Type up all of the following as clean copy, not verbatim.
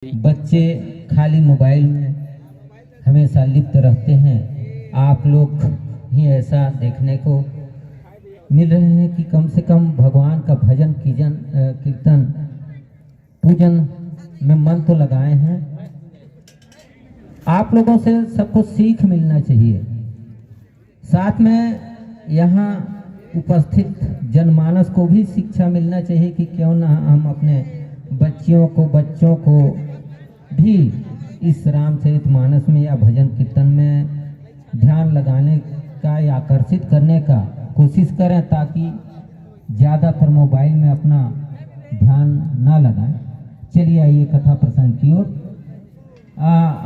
बच्चे खाली मोबाइल में हमेशा लिप्त रहते हैं। आप लोग ही ऐसा देखने को मिल रहे हैं कि कम से कम भगवान का भजन कीर्तन पूजन में मन तो लगाए हैं। आप लोगों से सबको सीख मिलना चाहिए। साथ में यहाँ उपस्थित जनमानस को भी शिक्षा मिलना चाहिए कि क्यों ना हम अपने बच्चों को भी इस रामचरितमानस में या भजन कीर्तन में ध्यान लगाने का या आकर्षित करने का कोशिश करें, ताकि ज़्यादातर मोबाइल में अपना ध्यान ना लगाएं। चलिए आइए कथा प्रसंग की ओर।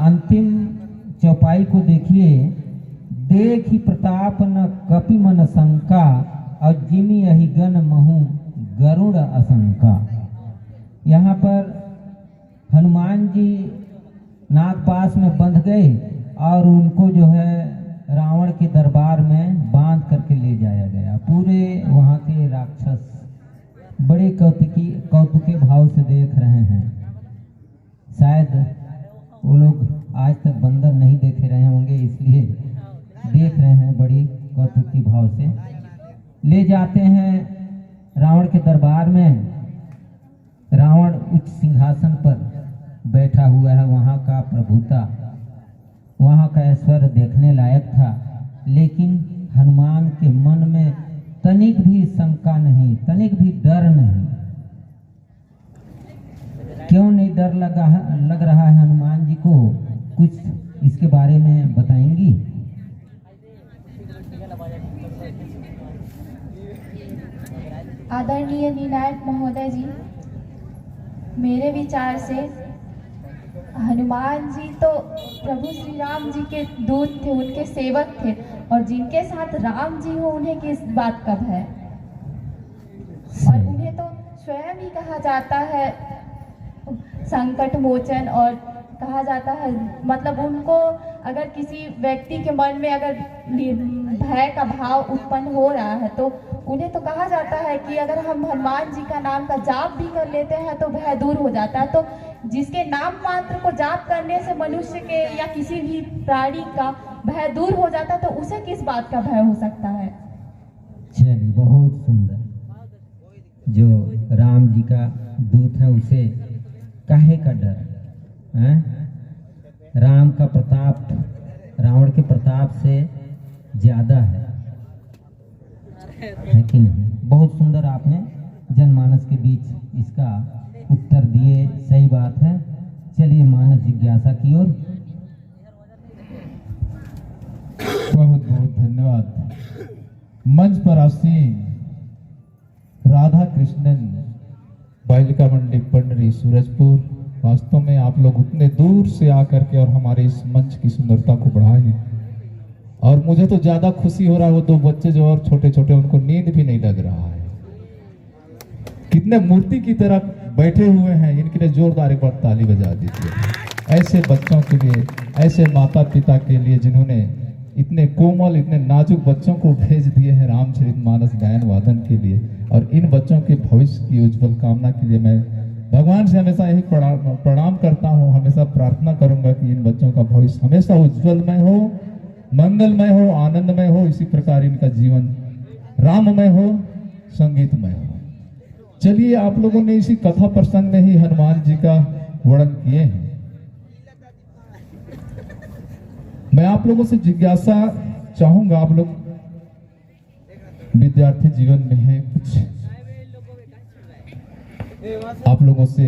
अंतिम चौपाई को देखिए। देखी प्रताप न कपि मन शंका, और जिमी यही गण महु गरुड़ आशंका। यहाँ पर हनुमान जी नागपाश में बंध गए और उनको जो है रावण के दरबार में बांध करके ले जाया गया। पूरे वहाँ के राक्षस बड़े कौतुके भाव से देख रहे हैं। शायद वो लोग आज तक बंदर नहीं देखे रहे होंगे, इसलिए देख रहे हैं बड़ी कौतुकी भाव से। ले जाते हैं रावण के दरबार में। रावण उच्च सिंहासन पर बैठा हुआ है। वहाँ का प्रभुता, वहाँ का ऐश्वर्य देखने लायक था, लेकिन हनुमान के मन में तनिक भी शंका नहीं, तनिक भी डर नहीं। क्यों नहीं डर लग रहा है हनुमान जी को? कुछ इसके बारे में बताएंगी? आदरणीय निर्णायक महोदय जी, मेरे विचार से हनुमान जी तो प्रभु श्री राम जी के दूत थे, उनके सेवक थे, और जिनके साथ राम जी हो उन्हें किस बात का भय। और उन्हें तो स्वयं ही कहा जाता है संकट मोचन, और कहा जाता है मतलब उनको अगर किसी व्यक्ति के मन में अगर भय का भाव उत्पन्न हो रहा है तो उन्हें तो कहा जाता है कि अगर हम हनुमान जी का नाम का जाप भी कर लेते हैं तो भय दूर हो जाता है। तो जिसके नाम मात्र को जाप करने से मनुष्य के या किसी भी प्राणी का भय दूर हो जाता है, तो उसे किस बात का भय हो सकता है? चलिए, बहुत सुंदर। जो राम जी का दूत है उसे काहे का डर है? राम का प्रताप रावण के प्रताप से ज्यादा है कि नहीं? बहुत सुंदर आपने जनमानस के बीच इसका उत्तर दिए। सही बात है। चलिए मानस जिज्ञासा की ओर। बहुत बहुत धन्यवाद। मंच पर आसीन राधा कृष्णन, बालिका मंडी पंडरी सूरजपुर, वास्तव में आप लोग उतने दूर से आकर के और हमारे इस मंच की सुंदरता को बढ़ाए हैं। और मुझे तो ज्यादा खुशी हो रहा है, वो दो बच्चे जो और छोटे छोटे, उनको नींद भी नहीं लग रहा है। कितने मूर्ति की तरह बैठे हुए हैं। इनके लिए जोरदार एक बार ताली बजा दीजिए। ऐसे बच्चों के लिए, ऐसे माता पिता के लिए जिन्होंने इतने कोमल, इतने नाजुक बच्चों को भेज दिए हैं रामचरितमानस गायन वादन के लिए। और इन बच्चों के भविष्य की उज्जवल कामना के लिए मैं भगवान से हमेशा यही प्रणाम करता हूँ। हमेशा प्रार्थना करूंगा कि इन बच्चों का भविष्य हमेशा उज्जवलमय हो, मंगलमय हो, आनंदमय हो। इसी प्रकार इनका जीवन राममय हो, संगीतमय हो। चलिए, आप लोगों ने इसी कथा प्रसंग में ही हनुमान जी का वर्णन किए हैं। मैं आप लोगों से जिज्ञासा चाहूंगा। आप लोग विद्यार्थी जीवन में हैं, कुछ आप लोगों से,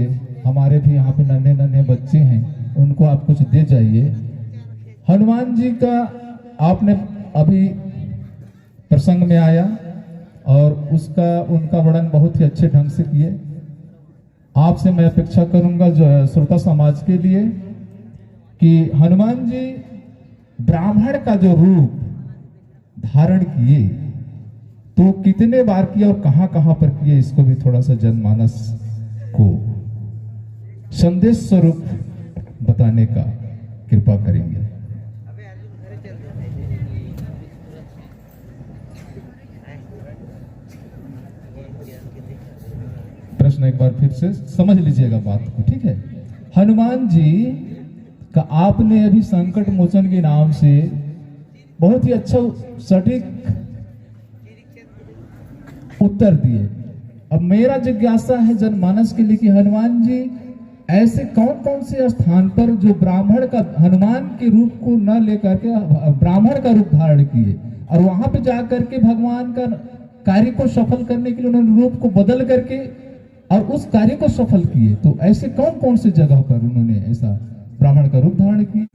हमारे भी यहाँ पे नन्हे नन्हे बच्चे हैं, उनको आप कुछ दे जाइए। हनुमान जी का आपने अभी प्रसंग में आया और उनका वर्णन बहुत ही अच्छे ढंग से किए। आपसे मैं अपेक्षा करूंगा जो है श्रोता समाज के लिए कि हनुमान जी ब्राह्मण का जो रूप धारण किए तो कितने बार किए और कहां कहां पर किए, इसको भी थोड़ा सा जनमानस को संदेश स्वरूप बताने का कृपा करेंगे। प्रश्न एक बार फिर से समझ लीजिएगा बात को, ठीक है? हनुमान जी का आपने अभी संकट मोचन के नाम से बहुत ही अच्छा सटीक उत्तर दिए। अब मेरा जिज्ञासा है जनमानस के लिए कि हनुमान जी ऐसे कौन कौन से स्थान पर जो ब्राह्मण का हनुमान के रूप को न लेकर के ब्राह्मण का रूप धारण किए और वहां पे जाकर के भगवान का कार्य को सफल करने के लिए उन्होंने रूप को बदल करके और उस कार्य को सफल किए। तो ऐसे कौन कौन से जगह पर उन्होंने ऐसा ब्राह्मण का रूप धारण किया?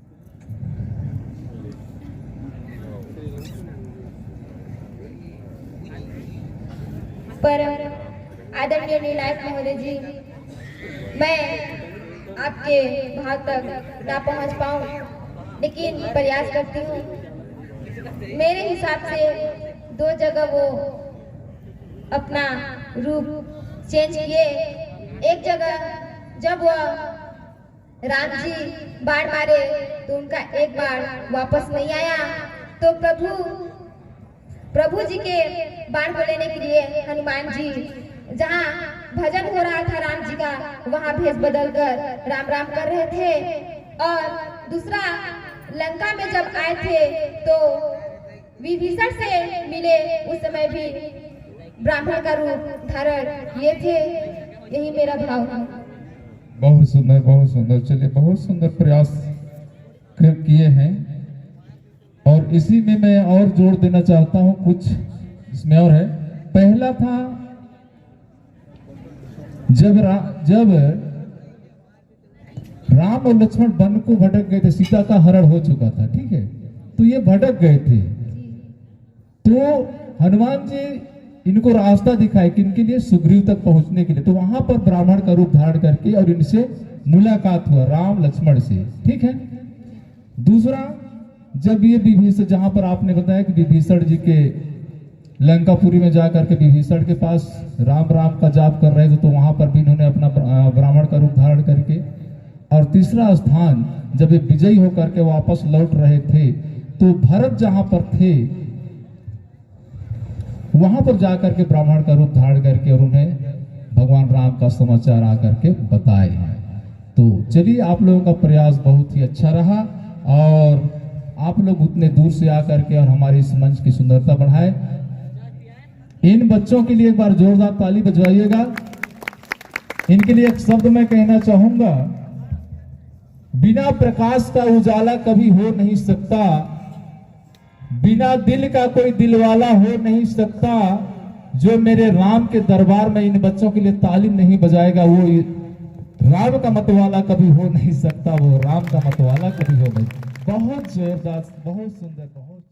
पर आदरणीय निर्णायक महोदय जी, मैं आपके भाव तक ना पहुंच पाऊं, लेकिन प्रयास करती हूं। मेरे हिसाब से 2 जगह वो अपना रूप चेंज किए। एक जगह जब वह राम जी बाण मारे तो उनका एक बाण वापस नहीं आया, तो प्रभु जी के बाण को लेने के लिए हनुमान जी जहाँ भजन हो रहा था राम जी का, वहाँ भेष बदलकर राम राम कर रहे थे। और दूसरा, लंका में जब आए थे तो विभीषण से मिले, उस समय भी ब्राह्मण का रूप धारण किए थे। यही मेरा भाव है। बहुत सुंदर, बहुत सुंदर। चलिए, बहुत सुंदर प्रयास किए हैं और इसी में मैं और जोड़ देना चाहता हूं, कुछ इसमें और है। पहला था जब राम और लक्ष्मण वन को भटक गए थे, सीता का हरण हो चुका था, ठीक है, तो ये भटक गए थे, तो हनुमान जी इनको रास्ता दिखाए किनके लिए? सुग्रीव तक पहुंचने के लिए। तो वहां पर ब्राह्मण का रूप धारण करके और इनसे मुलाकात हुआ राम लक्ष्मण से, ठीक है। दूसरा, जब ये विभीषण, जहां पर आपने बताया कि विभीषण जी के लंकापुरी में जाकर के विभीषण के पास राम राम का जाप कर रहे थे, तो वहां पर भी इन्होंने अपना ब्राह्मण का रूप धारण करके। और तीसरा स्थान, जब ये विजयी होकर के वापस लौट रहे थे, तो भरत जहां पर थे वहां पर जाकर के ब्राह्मण का रूप धारण करके और उन्हें भगवान राम का समाचार आकर के बताए हैं। तो चलिए, आप लोगों का प्रयास बहुत ही अच्छा रहा और आप लोग उतने दूर से आकर के और हमारे इस मंच की सुंदरता बढ़ाए। इन बच्चों के लिए एक बार जोरदार ताली बजवाइएगा। इनके लिए एक शब्द मैं कहना चाहूंगा, बिना प्रकाश का उजाला कभी हो नहीं सकता, बिना दिल का कोई दिलवाला हो नहीं सकता। जो मेरे राम के दरबार में इन बच्चों के लिए ताली नहीं बजाएगा, वो राम का मतवाला कभी हो नहीं सकता, वो राम का मतवाला कभी हो नहीं। बहुत जोरदार, बहुत सुंदर, बहुत